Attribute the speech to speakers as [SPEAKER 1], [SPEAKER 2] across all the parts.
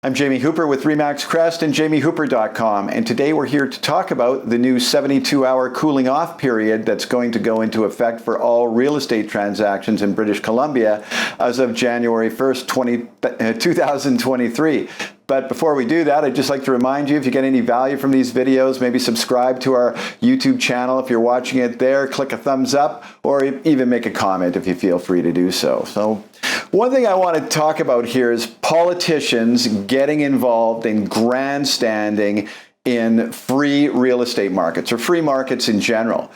[SPEAKER 1] I'm Jamie Hooper with Remax Crest and JamieHooper.com, and today we're here to talk about the new 72-hour cooling off period that's going to go into effect for all real estate transactions in British Columbia as of January 1st, 2023. But before we do that, I'd just like to remind you, if you get any value from these videos, maybe subscribe to our YouTube channel if you're watching it there, click a thumbs up, or even make a comment if you feel free to do so. So one thing I want to talk about here is politicians getting involved in grandstanding in free real estate markets, or free markets in general.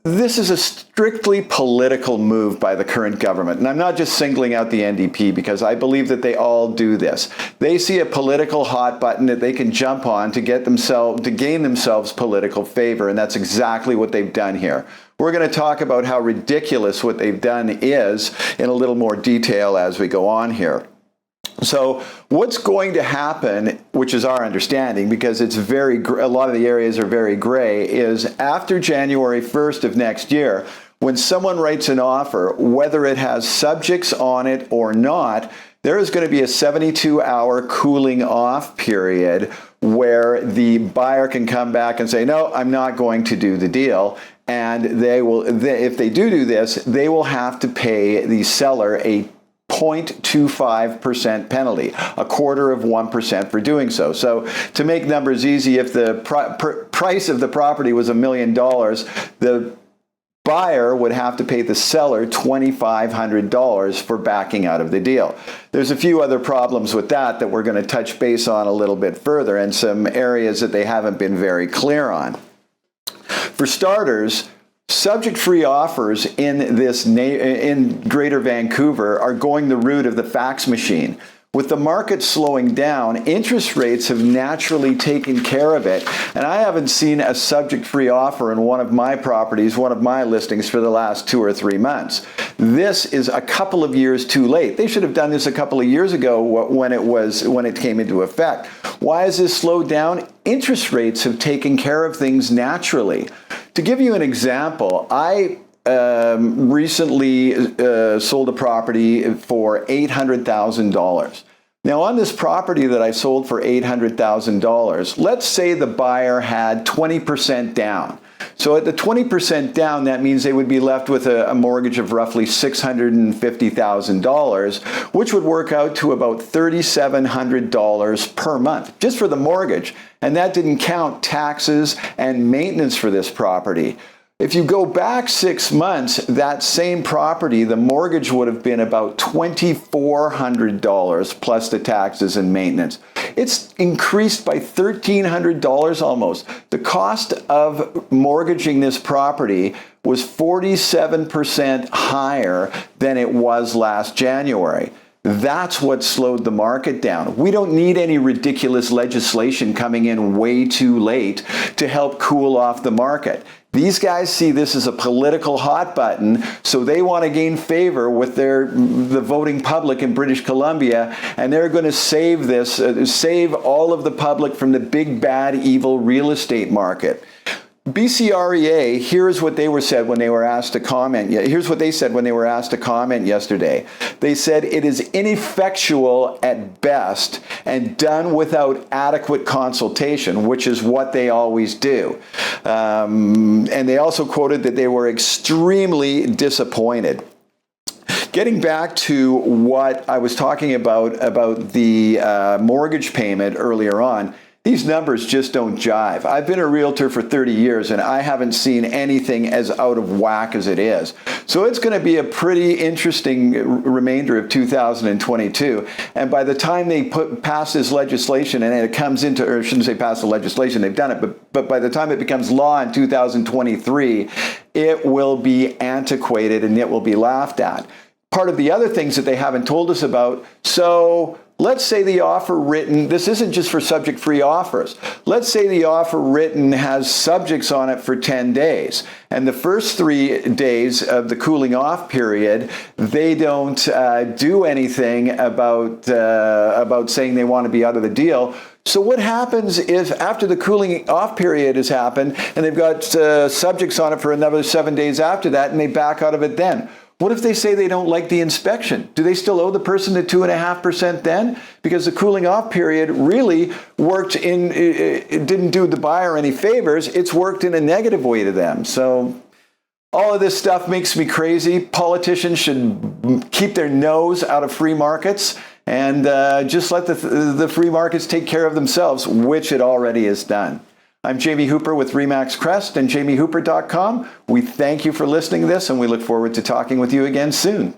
[SPEAKER 1] This is a strictly political move by the current government. And I'm not just singling out the NDP, because I believe that they all do this. They see a political hot button that they can jump on to gain themselves political favor. And that's exactly what they've done here. We're going to talk about how ridiculous what they've done is in a little more detail as we go on here. So what's going to happen, which is our understanding, because it's a lot of the areas are very gray, is after January 1st of next year, when someone writes an offer, whether it has subjects on it or not, there is going to be a 72-hour cooling off period where the buyer can come back and say, no, I'm not going to do the deal. And if they do this, they will have to pay the seller a 0.25% penalty, 1/4% for doing so. So to make numbers easy, if the price of the property was $1 million, the buyer would have to pay the seller $2,500 for backing out of the deal. There's a few other problems with that we're going to touch base on a little bit further, and some areas that they haven't been very clear on. For starters, subject-free offers in Greater Vancouver are going the route of the fax machine. With the market slowing down, interest rates have naturally taken care of it, and I haven't seen a subject-free offer in one of my properties, one of my listings, for the last 2 or 3 months. This is a couple of years too late. They should have done this a couple of years ago when it came into effect. Why has this slowed down? Interest rates have taken care of things naturally. To give you an example, I recently sold a property for $800,000. Now, on this property that I sold for $800,000, let's say the buyer had 20% down. So at the 20% down, that means they would be left with a mortgage of roughly $650,000, which would work out to about $3,700 per month, just for the mortgage. And that didn't count taxes and maintenance for this property. If you go back 6 months, that same property, the mortgage would have been about $2,400 plus the taxes and maintenance. It's increased by $1,300 almost. The cost of mortgaging this property was 47% higher than it was last January. That's what slowed the market down. We don't need any ridiculous legislation coming in way too late to help cool off the market. These guys see this as a political hot button, so they want to gain favor with the voting public in British Columbia, and they're going to save all of the public from the big, bad, evil real estate market. BCREA, here's what they said when they were asked to comment. Here's what they said when they were asked to comment yesterday. They said it is ineffectual at best and done without adequate consultation, which is what they always do. And they also quoted that they were extremely disappointed. Getting back to what I was talking about the mortgage payment earlier on, these numbers just don't jive. I've been a realtor for 30 years, and I haven't seen anything as out of whack as it is. So it's going to be a pretty interesting remainder of 2022. And by the time they pass this legislation and it comes into, or I shouldn't say pass the legislation, they've done it, but by the time it becomes law in 2023, it will be antiquated and it will be laughed at. Part of the other things that they haven't told us about, so let's say the offer written, this isn't just for subject-free offers. Let's say the offer written has subjects on it for 10 days. And the first 3 days of the cooling off period, they don't do anything about saying they want to be out of the deal. So what happens if after the cooling off period has happened and they've got subjects on it for another 7 days after that and they back out of it then? What if they say they don't like the inspection? Do they still owe the person the 2.5% then? Because the cooling off period really worked it didn't do the buyer any favors. It's worked in a negative way to them. So all of this stuff makes me crazy. Politicians should keep their nose out of free markets and just let the free markets take care of themselves, which it already has done. I'm Jamie Hooper with RE/MAX Crest and jamiehooper.com. We thank you for listening to this, and we look forward to talking with you again soon.